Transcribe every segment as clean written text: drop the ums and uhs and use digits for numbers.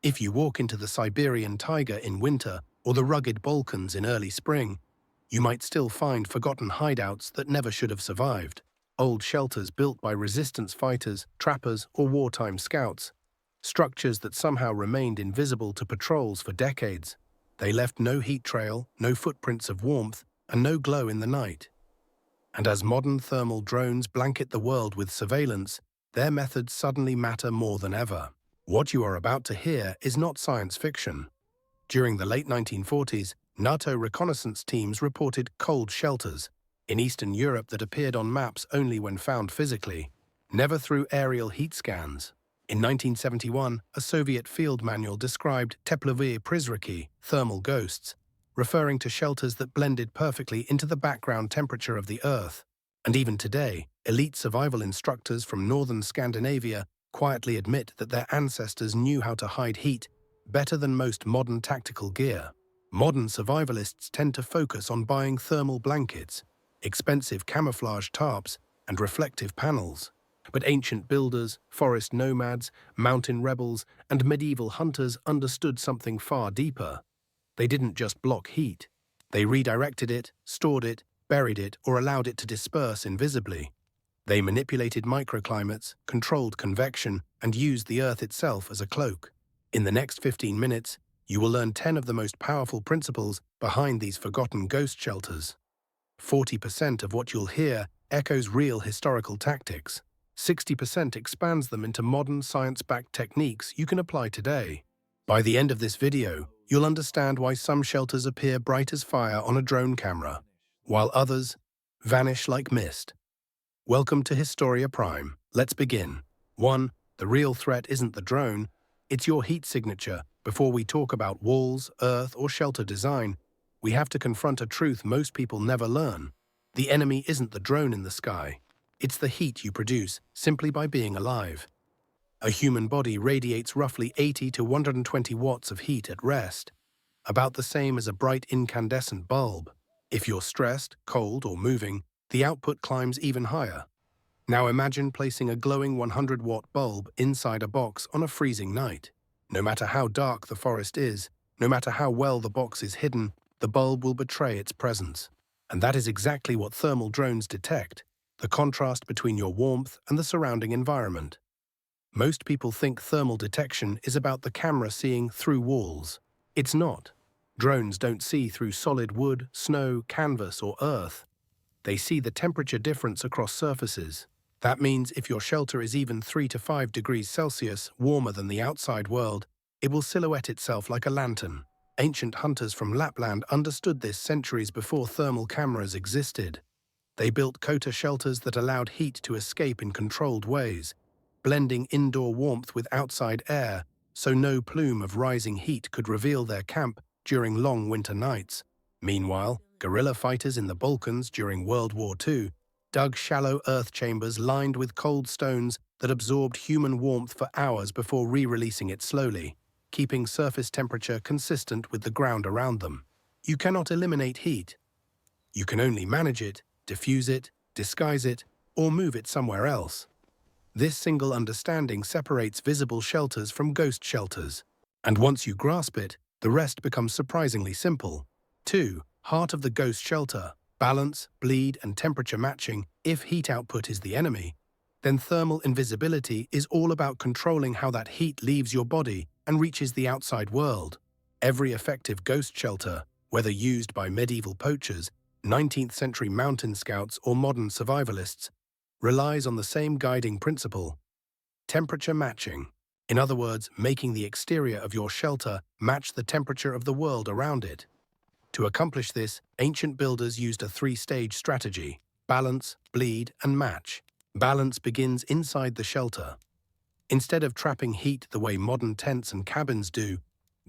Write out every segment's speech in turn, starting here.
If you walk into the Siberian taiga in winter or the rugged Balkans in early spring, you might still find forgotten hideouts that never should have survived. Old shelters built by resistance fighters, trappers, or wartime scouts. Structures that somehow remained invisible to patrols for decades. They left no heat trail, no footprints of warmth, and no glow in the night. And as modern thermal drones blanket the world with surveillance, their methods suddenly matter more than ever. What you are about to hear is not science fiction. During the late 1940s, NATO reconnaissance teams reported cold shelters in Eastern Europe that appeared on maps only when found physically, never through aerial heat scans. In 1971, a Soviet field manual described teplovые призраки, thermal ghosts, referring to shelters that blended perfectly into the background temperature of the Earth. And even today, elite survival instructors from northern Scandinavia quietly admit that their ancestors knew how to hide heat better than most modern tactical gear. Modern survivalists tend to focus on buying thermal blankets, expensive camouflage tarps, and reflective panels. But ancient builders, forest nomads, mountain rebels, and medieval hunters understood something far deeper. They didn't just block heat. They redirected it, stored it, buried it, or allowed it to disperse invisibly. They manipulated microclimates, controlled convection, and used the Earth itself as a cloak. In the next 15 minutes, you will learn 10 of the most powerful principles behind these forgotten ghost shelters. 40% of what you'll hear echoes real historical tactics. 60% expands them into modern science-backed techniques you can apply today. By the end of this video, you'll understand why some shelters appear bright as fire on a drone camera, while others vanish like mist. Welcome to Historia Prime. Let's begin. 1. The real threat isn't the drone, it's your heat signature. Before we talk about walls, earth, or shelter design, we have to confront a truth most people never learn. The enemy isn't the drone in the sky. It's the heat you produce simply by being alive. A human body radiates roughly 80 to 120 watts of heat at rest, about the same as a bright incandescent bulb. If you're stressed, cold, or moving, the output climbs even higher. Now imagine placing a glowing 100-watt bulb inside a box on a freezing night. No matter how dark the forest is, no matter how well the box is hidden, the bulb will betray its presence. And that is exactly what thermal drones detect, the contrast between your warmth and the surrounding environment. Most people think thermal detection is about the camera seeing through walls. It's not. Drones don't see through solid wood, snow, canvas, or earth. They see the temperature difference across surfaces. That means if your shelter is even 3 to 5 degrees Celsius warmer than the outside world, it will silhouette itself like a lantern. Ancient hunters from Lapland understood this centuries before thermal cameras existed. They built kota shelters that allowed heat to escape in controlled ways, blending indoor warmth with outside air, so no plume of rising heat could reveal their camp during long winter nights. Meanwhile, guerrilla fighters in the Balkans during World War II dug shallow earth chambers lined with cold stones that absorbed human warmth for hours before re-releasing it slowly, keeping surface temperature consistent with the ground around them. You cannot eliminate heat. You can only manage it, diffuse it, disguise it, or move it somewhere else. This single understanding separates visible shelters from ghost shelters. And once you grasp it, the rest becomes surprisingly simple. 2. Heart of the ghost shelter. Balance, bleed, and temperature matching. If heat output is the enemy, then thermal invisibility is all about controlling how that heat leaves your body and reaches the outside world. Every effective ghost shelter, whether used by medieval poachers, 19th century mountain scouts, or modern survivalists, relies on the same guiding principle: temperature matching. In other words, making the exterior of your shelter match the temperature of the world around it. To accomplish this, ancient builders used a 3-stage strategy: balance, bleed, and match. Balance begins inside the shelter. Instead of trapping heat the way modern tents and cabins do,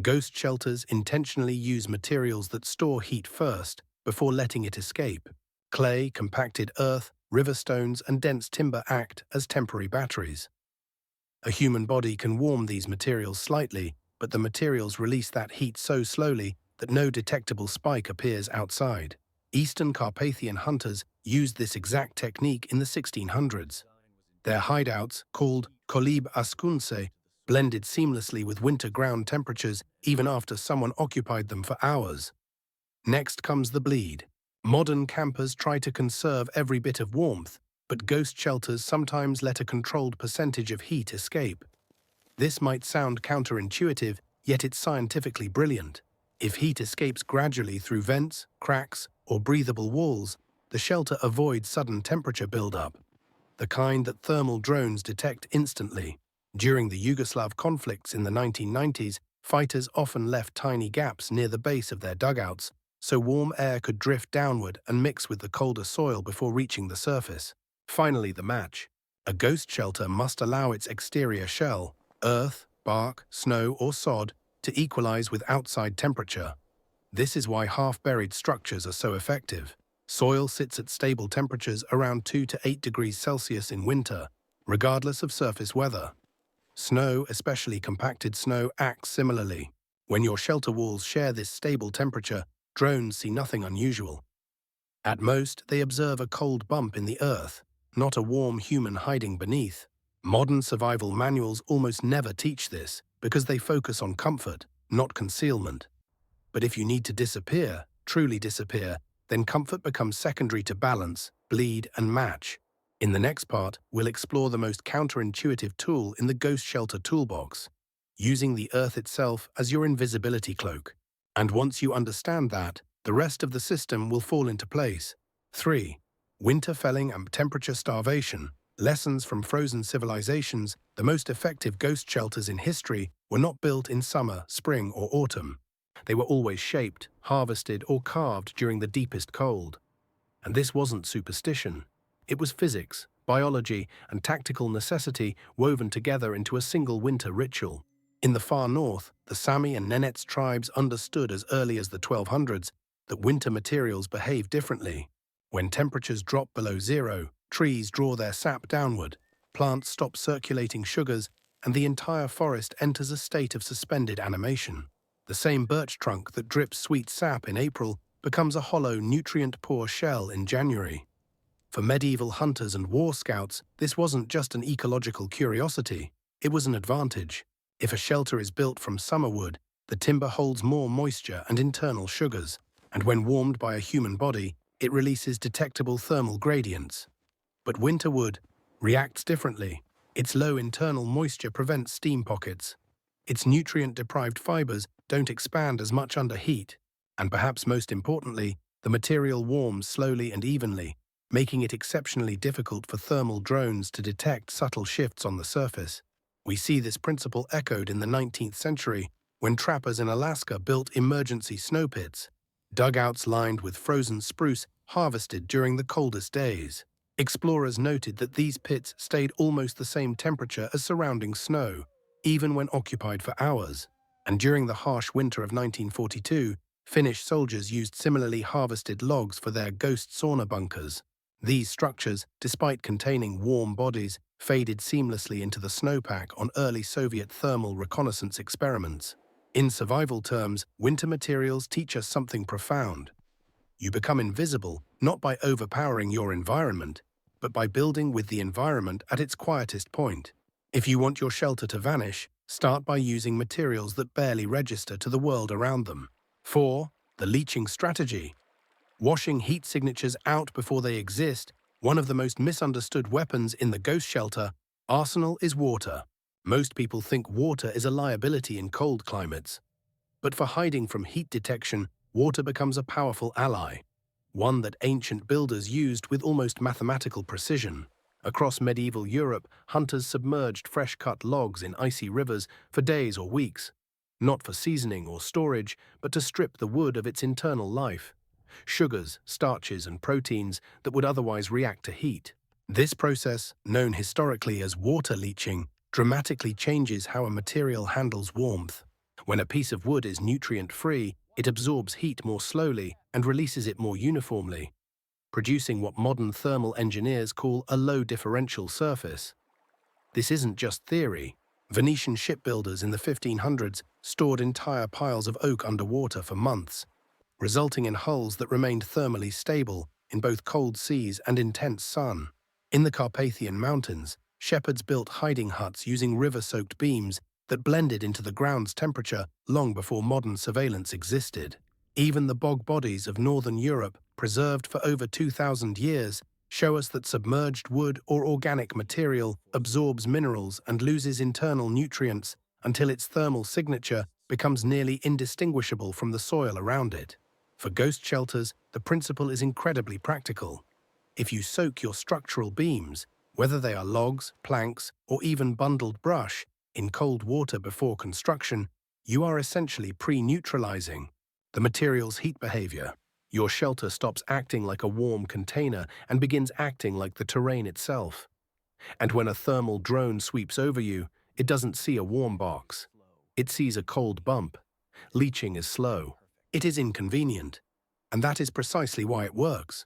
ghost shelters intentionally use materials that store heat first, before letting it escape. Clay, compacted earth, river stones, and dense timber act as temporary batteries. A human body can warm these materials slightly, but the materials release that heat so slowly that no detectable spike appears outside. Eastern Carpathian hunters used this exact technique in the 1600s. Their hideouts, called kolib askunse, blended seamlessly with winter ground temperatures even after someone occupied them for hours. Next comes the bleed. Modern campers try to conserve every bit of warmth, but ghost shelters sometimes let a controlled percentage of heat escape. This might sound counterintuitive, yet it's scientifically brilliant. If heat escapes gradually through vents, cracks, or breathable walls, the shelter avoids sudden temperature buildup, the kind that thermal drones detect instantly. During the Yugoslav conflicts in the 1990s, fighters often left tiny gaps near the base of their dugouts, so warm air could drift downward and mix with the colder soil before reaching the surface. Finally, the match. A ghost shelter must allow its exterior shell, earth, bark, snow, or sod, to equalize with outside temperature. This is why half-buried structures are so effective. Soil sits at stable temperatures around 2 to 8 degrees Celsius in winter, regardless of surface weather. Snow, especially compacted snow, acts similarly. When your shelter walls share this stable temperature, drones see nothing unusual. At most, they observe a cold bump in the earth, not a warm human hiding beneath. Modern survival manuals almost never teach this because they focus on comfort, not concealment. But if you need to disappear, truly disappear, then comfort becomes secondary to balance, bleed, and match. In the next part, we'll explore the most counterintuitive tool in the ghost shelter toolbox, using the earth itself as your invisibility cloak. And once you understand that, the rest of the system will fall into place. 3. Winter felling and temperature starvation. Lessons from frozen civilizations. The most effective ghost shelters in history were not built in summer, spring, or autumn. They were always shaped, harvested, or carved during the deepest cold. And this wasn't superstition. It was physics, biology, and tactical necessity woven together into a single winter ritual. In the far north, the Sami and Nenets tribes understood as early as the 1200s that winter materials behave differently. When temperatures drop below zero, trees draw their sap downward, plants stop circulating sugars, and the entire forest enters a state of suspended animation. The same birch trunk that drips sweet sap in April becomes a hollow, nutrient-poor shell in January. For medieval hunters and war scouts, this wasn't just an ecological curiosity, it was an advantage. If a shelter is built from summer wood, the timber holds more moisture and internal sugars, and when warmed by a human body, it releases detectable thermal gradients. But winter wood reacts differently. Its low internal moisture prevents steam pockets. Its nutrient-deprived fibers don't expand as much under heat, and perhaps most importantly, the material warms slowly and evenly, making it exceptionally difficult for thermal drones to detect subtle shifts on the surface. We see this principle echoed in the 19th century when trappers in Alaska built emergency snow pits, dugouts lined with frozen spruce harvested during the coldest days. Explorers noted that these pits stayed almost the same temperature as surrounding snow, even when occupied for hours. And during the harsh winter of 1942, Finnish soldiers used similarly harvested logs for their ghost sauna bunkers. These structures, despite containing warm bodies, faded seamlessly into the snowpack on early Soviet thermal reconnaissance experiments. In survival terms, winter materials teach us something profound. You become invisible not by overpowering your environment, but by building with the environment at its quietest point. If you want your shelter to vanish, start by using materials that barely register to the world around them. 4. The leaching strategy. Washing heat signatures out before they exist, one of the most misunderstood weapons in the ghost shelter arsenal is water. Most people think water is a liability in cold climates. But for hiding from heat detection, water becomes a powerful ally, one that ancient builders used with almost mathematical precision. Across medieval Europe, hunters submerged fresh-cut logs in icy rivers for days or weeks, not for seasoning or storage, but to strip the wood of its internal life. Sugars, starches, and proteins that would otherwise react to heat. This process, known historically as water leaching, dramatically changes how a material handles warmth. When a piece of wood is nutrient-free, it absorbs heat more slowly and releases it more uniformly, producing what modern thermal engineers call a low differential surface. This isn't just theory. Venetian shipbuilders in the 1500s stored entire piles of oak underwater for months, resulting in hulls that remained thermally stable in both cold seas and intense sun. In the Carpathian Mountains, shepherds built hiding huts using river-soaked beams that blended into the ground's temperature long before modern surveillance existed. Even the bog bodies of northern Europe, preserved for over 2,000 years, show us that submerged wood or organic material absorbs minerals and loses internal nutrients until its thermal signature becomes nearly indistinguishable from the soil around it. For ghost shelters, the principle is incredibly practical. If you soak your structural beams, whether they are logs, planks, or even bundled brush, in cold water before construction, you are essentially pre-neutralizing the material's heat behavior. Your shelter stops acting like a warm container and begins acting like the terrain itself. And when a thermal drone sweeps over you, it doesn't see a warm box. It sees a cold bump. Leaching is slow. It is inconvenient. And that is precisely why it works.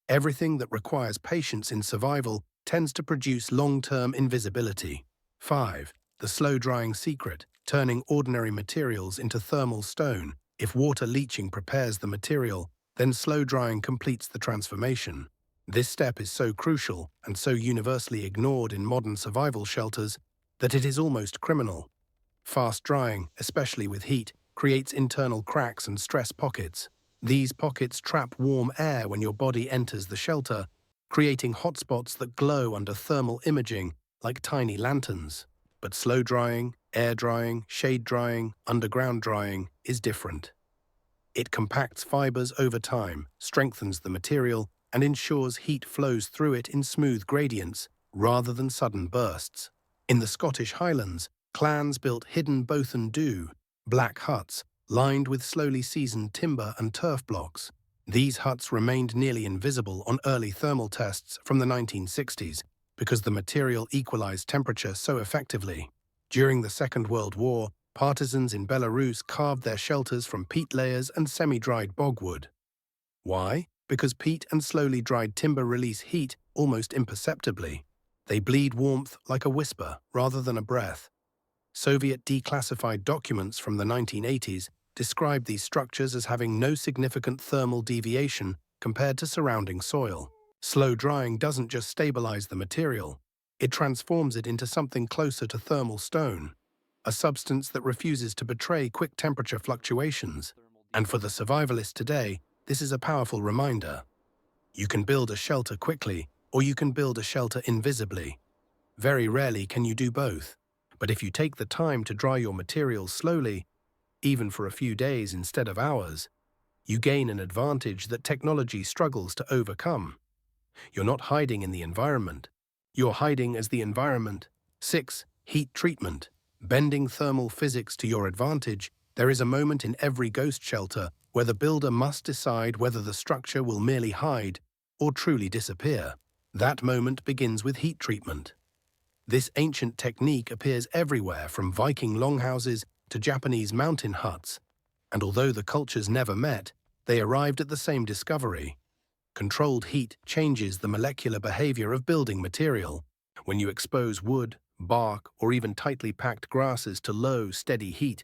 Everything that requires patience in survival tends to produce long-term invisibility. 5. The slow-drying secret, turning ordinary materials into thermal stone. If water leaching prepares the material, then slow-drying completes the transformation. This step is so crucial and so universally ignored in modern survival shelters that it is almost criminal. Fast drying, especially with heat, creates internal cracks and stress pockets. These pockets trap warm air when your body enters the shelter, creating hotspots that glow under thermal imaging like tiny lanterns. But slow drying, air drying, shade drying, underground drying is different. It compacts fibers over time, strengthens the material, and ensures heat flows through it in smooth gradients rather than sudden bursts. In the Scottish Highlands, clans built hidden Bothan Dhu, black huts, lined with slowly seasoned timber and turf blocks. These huts remained nearly invisible on early thermal tests from the 1960s because the material equalized temperature so effectively. During the Second World War, partisans in Belarus carved their shelters from peat layers and semi-dried bogwood. Why? Because peat and slowly dried timber release heat almost imperceptibly. They bleed warmth like a whisper rather than a breath. Soviet declassified documents from the 1980s described these structures as having no significant thermal deviation compared to surrounding soil. Slow drying doesn't just stabilize the material, it transforms it into something closer to thermal stone, a substance that refuses to betray quick temperature fluctuations. And for the survivalist today, this is a powerful reminder. You can build a shelter quickly, or you can build a shelter invisibly. Very rarely can you do both. But if you take the time to dry your materials slowly, even for a few days instead of hours, you gain an advantage that technology struggles to overcome. You're not hiding in the environment. You're hiding as the environment. 6. Heat treatment. Bending thermal physics to your advantage, there is a moment in every ghost shelter where the builder must decide whether the structure will merely hide or truly disappear. That moment begins with heat treatment. This ancient technique appears everywhere, from Viking longhouses to Japanese mountain huts, and although the cultures never met, they arrived at the same discovery. Controlled heat changes the molecular behavior of building material. When you expose wood, bark, or even tightly packed grasses to low, steady heat,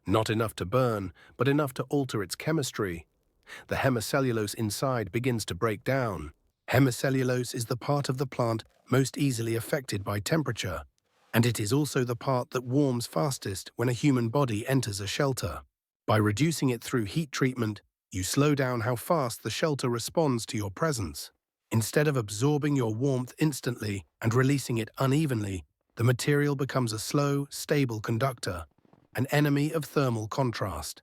not enough to burn, but enough to alter its chemistry, the hemicellulose inside begins to break down. Hemicellulose is the part of the plant most easily affected by temperature, and it is also the part that warms fastest when a human body enters a shelter. By reducing it through heat treatment, you slow down how fast the shelter responds to your presence. Instead of absorbing your warmth instantly and releasing it unevenly, the material becomes a slow, stable conductor, an enemy of thermal contrast.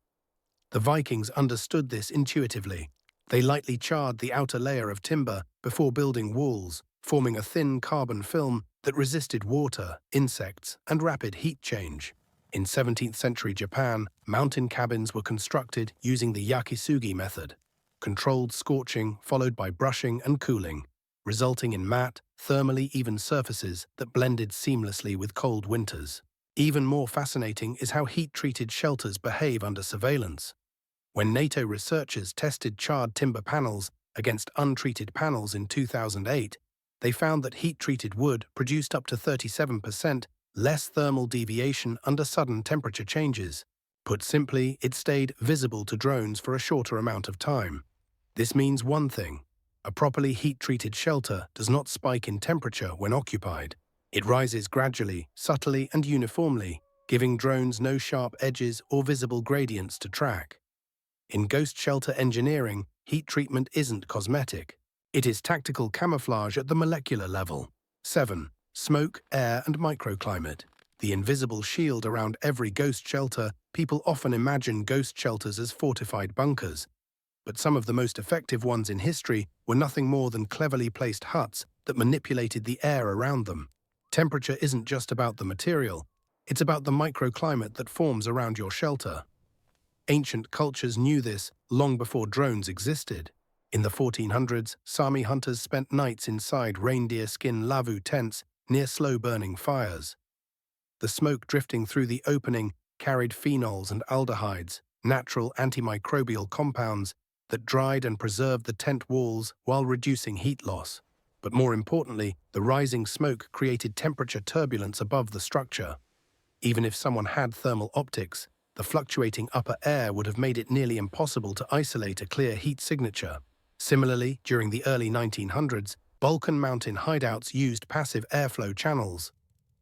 The Vikings understood this intuitively. They lightly charred the outer layer of timber before building walls, forming a thin carbon film that resisted water, insects, and rapid heat change. In 17th century Japan, mountain cabins were constructed using the yakisugi method, controlled scorching followed by brushing and cooling, resulting in matte, thermally even surfaces that blended seamlessly with cold winters. Even more fascinating is how heat-treated shelters behave under surveillance. When NATO researchers tested charred timber panels against untreated panels in 2008, they found that heat-treated wood produced up to 37% less thermal deviation under sudden temperature changes. Put simply, it stayed visible to drones for a shorter amount of time. This means one thing: a properly heat-treated shelter does not spike in temperature when occupied. It rises gradually, subtly, and uniformly, giving drones no sharp edges or visible gradients to track. In ghost shelter engineering, heat treatment isn't cosmetic. It is tactical camouflage at the molecular level. 7. Smoke, air, and microclimate. The invisible shield around every ghost shelter. People often imagine ghost shelters as fortified bunkers, but some of the most effective ones in history were nothing more than cleverly placed huts that manipulated the air around them. Temperature isn't just about the material, it's about the microclimate that forms around your shelter. Ancient cultures knew this long before drones existed. In the 1400s, Sami hunters spent nights inside reindeer skin lavu tents near slow-burning fires. The smoke drifting through the opening carried phenols and aldehydes, natural antimicrobial compounds that dried and preserved the tent walls while reducing heat loss. But more importantly, the rising smoke created temperature turbulence above the structure. Even if someone had thermal optics, the fluctuating upper air would have made it nearly impossible to isolate a clear heat signature. Similarly, during the early 1900s, Balkan mountain hideouts used passive airflow channels.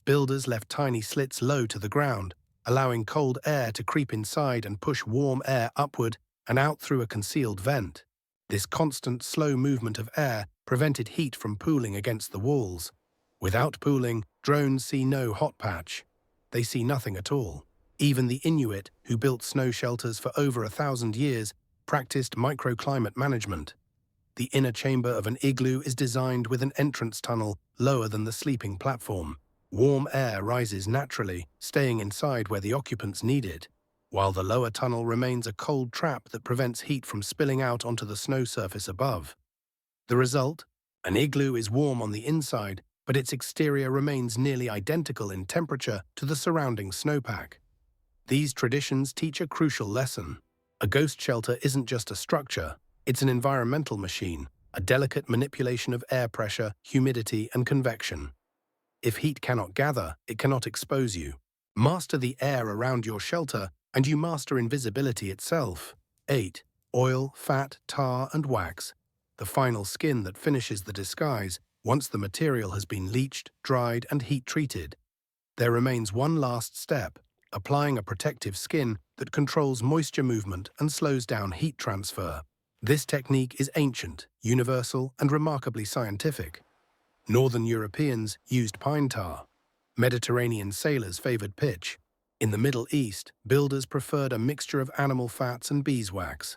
Builders left tiny slits low to the ground, allowing cold air to creep inside and push warm air upward and out through a concealed vent. This constant, slow movement of air prevented heat from pooling against the walls. Without pooling, drones see no hot patch. They see nothing at all. Even the Inuit, who built snow shelters for over 1,000 years, practiced microclimate management. The inner chamber of an igloo is designed with an entrance tunnel lower than the sleeping platform. Warm air rises naturally, staying inside where the occupants need it, while the lower tunnel remains a cold trap that prevents heat from spilling out onto the snow surface above. The result? An igloo is warm on the inside, but its exterior remains nearly identical in temperature to the surrounding snowpack. These traditions teach a crucial lesson. A ghost shelter isn't just a structure, it's an environmental machine, a delicate manipulation of air pressure, humidity, and convection. If heat cannot gather, it cannot expose you. Master the air around your shelter, and you master invisibility itself. 8. Oil, fat, tar, and wax. The final skin that finishes the disguise once the material has been leached, dried, and heat-treated. There remains one last step, applying a protective skin that controls moisture movement and slows down heat transfer. This technique is ancient, universal, and remarkably scientific. Northern Europeans used pine tar. Mediterranean sailors favored pitch. In the Middle East, builders preferred a mixture of animal fats and beeswax.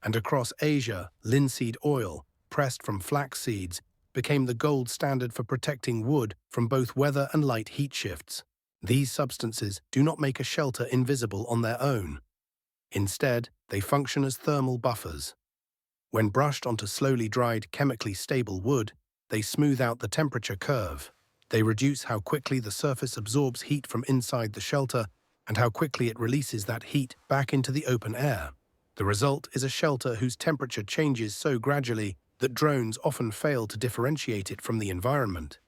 And across Asia, linseed oil, pressed from flax seeds, became the gold standard for protecting wood from both weather and light heat shifts. These substances do not make a shelter invisible on their own. Instead, they function as thermal buffers. When brushed onto slowly dried, chemically stable wood, they smooth out the temperature curve. They reduce how quickly the surface absorbs heat from inside the shelter and how quickly it releases that heat back into the open air. The result is a shelter whose temperature changes so gradually that drones often fail to differentiate it from the environment.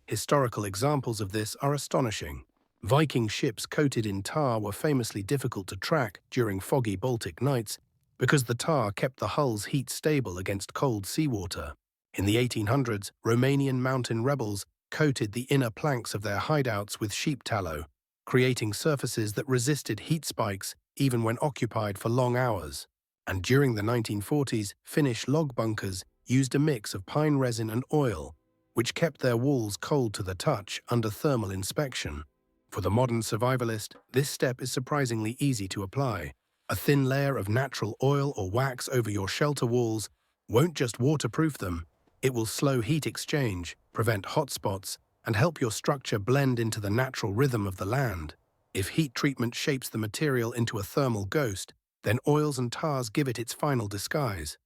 Historical examples of this are astonishing. Viking ships coated in tar were famously difficult to track during foggy Baltic nights because the tar kept the hull's heat stable against cold seawater. In the 1800s, Romanian mountain rebels coated the inner planks of their hideouts with sheep tallow, creating surfaces that resisted heat spikes even when occupied for long hours. And during the 1940s, Finnish log bunkers used a mix of pine resin and oil, which kept their walls cold to the touch under thermal inspection. For the modern survivalist, this step is surprisingly easy to apply. A thin layer of natural oil or wax over your shelter walls won't just waterproof them, it will slow heat exchange, prevent hotspots, and help your structure blend into the natural rhythm of the land. If heat treatment shapes the material into a thermal ghost, then oils and tars give it its final disguise,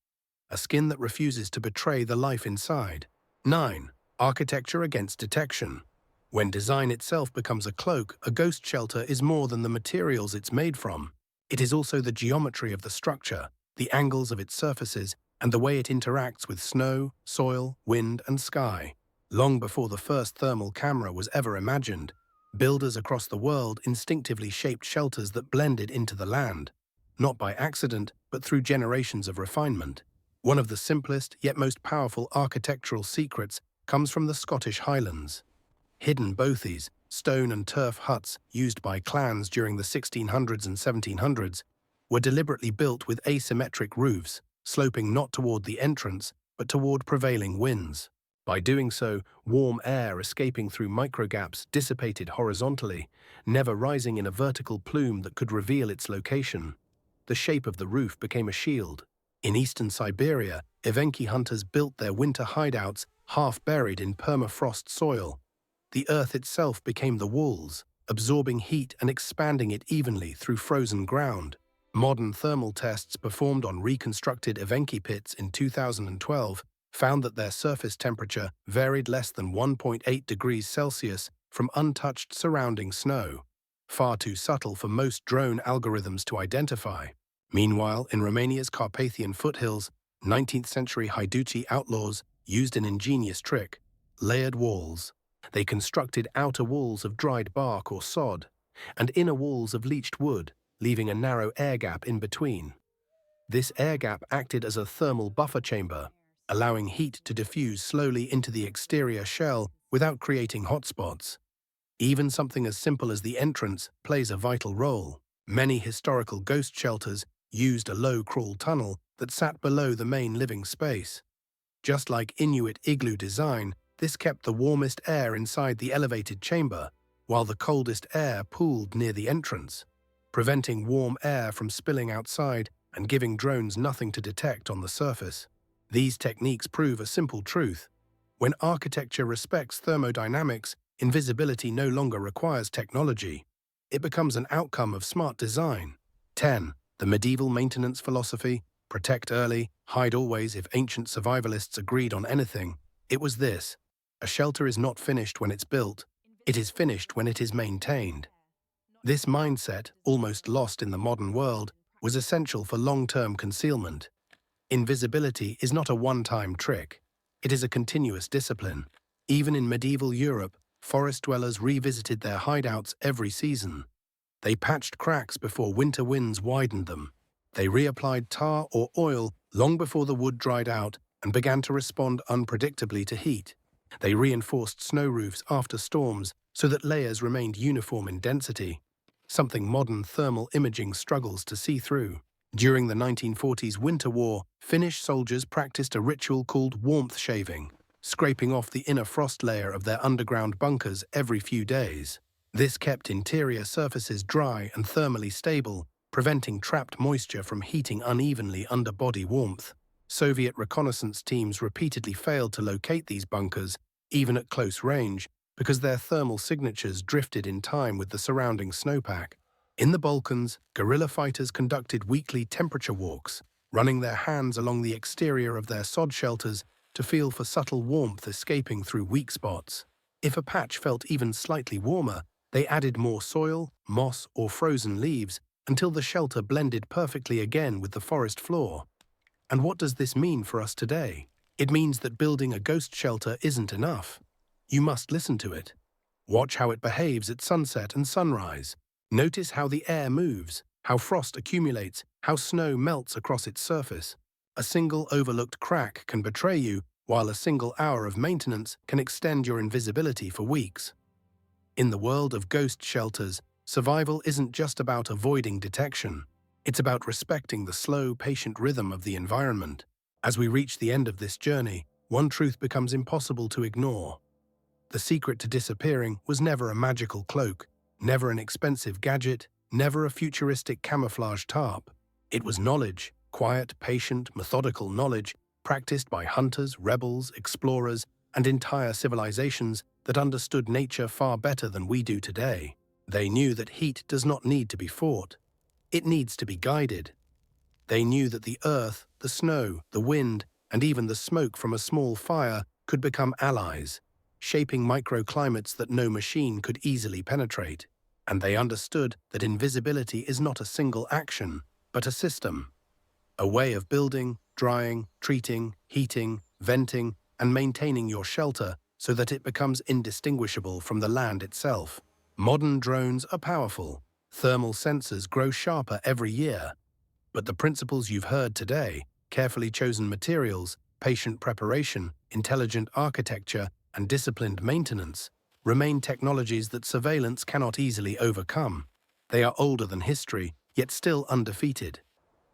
a skin that refuses to betray the life inside. 9. Architecture against detection. When design itself becomes a cloak, a ghost shelter is more than the materials it's made from. It is also the geometry of the structure, the angles of its surfaces, and the way it interacts with snow, soil, wind, and sky. Long before the first thermal camera was ever imagined, builders across the world instinctively shaped shelters that blended into the land, not by accident, but through generations of refinement. One of the simplest yet most powerful architectural secrets comes from the Scottish Highlands. Hidden bothies, Stone and turf huts used by clans during the 1600s and 1700s were deliberately built with asymmetric roofs, sloping not toward the entrance, but toward prevailing winds. By doing so, warm air escaping through microgaps dissipated horizontally, never rising in a vertical plume that could reveal its location. The shape of the roof became a shield. In eastern Siberia, Evenki hunters built their winter hideouts half buried in permafrost soil. The earth itself became the walls, absorbing heat and expanding it evenly through frozen ground. Modern thermal tests performed on reconstructed Evenki pits in 2012 found that their surface temperature varied less than 1.8 degrees Celsius from untouched surrounding snow, far too subtle for most drone algorithms to identify. Meanwhile, in Romania's Carpathian foothills, 19th-century Haiduci outlaws used an ingenious trick: layered walls. They constructed outer walls of dried bark or sod, and inner walls of leached wood, leaving a narrow air gap in between. This air gap acted as a thermal buffer chamber, allowing heat to diffuse slowly into the exterior shell without creating hotspots. Even something as simple as the entrance plays a vital role. Many historical ghost shelters used a low crawl tunnel that sat below the main living space. Just like Inuit igloo design, this kept the warmest air inside the elevated chamber, while the coldest air pooled near the entrance, preventing warm air from spilling outside and giving drones nothing to detect on the surface. These techniques prove a simple truth. When architecture respects thermodynamics, invisibility no longer requires technology. It becomes an outcome of smart design. 10. The medieval maintenance philosophy: protect early, hide always. If ancient survivalists agreed on anything, it was this: a shelter is not finished when it's built, it is finished when it is maintained. This mindset, almost lost in the modern world, was essential for long-term concealment. Invisibility is not a one-time trick. It is a continuous discipline. Even in medieval Europe, forest dwellers revisited their hideouts every season. They patched cracks before winter winds widened them. They reapplied tar or oil long before the wood dried out and began to respond unpredictably to heat. They reinforced snow roofs after storms so that layers remained uniform in density, something modern thermal imaging struggles to see through. During the 1940s Winter War, Finnish soldiers practiced a ritual called warmth shaving, scraping off the inner frost layer of their underground bunkers every few days. This kept interior surfaces dry and thermally stable, preventing trapped moisture from heating unevenly under body warmth. Soviet reconnaissance teams repeatedly failed to locate these bunkers, even at close range, because their thermal signatures drifted in time with the surrounding snowpack. In the Balkans, guerrilla fighters conducted weekly temperature walks, running their hands along the exterior of their sod shelters to feel for subtle warmth escaping through weak spots. If a patch felt even slightly warmer, they added more soil, moss, or frozen leaves until the shelter blended perfectly again with the forest floor. And what does this mean for us today? It means that building a ghost shelter isn't enough. You must listen to it. Watch how it behaves at sunset and sunrise. Notice how the air moves, how frost accumulates, how snow melts across its surface. A single overlooked crack can betray you, while a single hour of maintenance can extend your invisibility for weeks. In the world of ghost shelters, survival isn't just about avoiding detection. It's about respecting the slow, patient rhythm of the environment. As we reach the end of this journey, one truth becomes impossible to ignore. The secret to disappearing was never a magical cloak, never an expensive gadget, never a futuristic camouflage tarp. It was knowledge, quiet, patient, methodical knowledge, practiced by hunters, rebels, explorers, and entire civilizations that understood nature far better than we do today. They knew that heat does not need to be fought. It needs to be guided. They knew that the earth, the snow, the wind, and even the smoke from a small fire could become allies, shaping microclimates that no machine could easily penetrate. And they understood that invisibility is not a single action, but a system. A way of building, drying, treating, heating, venting, and maintaining your shelter so that it becomes indistinguishable from the land itself. Modern drones are powerful. Thermal sensors grow sharper every year. But the principles you've heard today, carefully chosen materials, patient preparation, intelligent architecture, and disciplined maintenance, remain technologies that surveillance cannot easily overcome. They are older than history, yet still undefeated.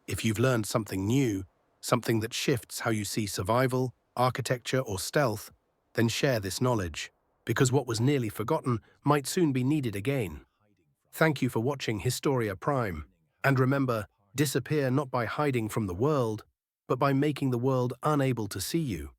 If you've learned something new, something that shifts how you see survival, architecture, or stealth, then share this knowledge, because what was nearly forgotten might soon be needed again. Thank you for watching Historia Prime, and remember, disappear not by hiding from the world, but by making the world unable to see you.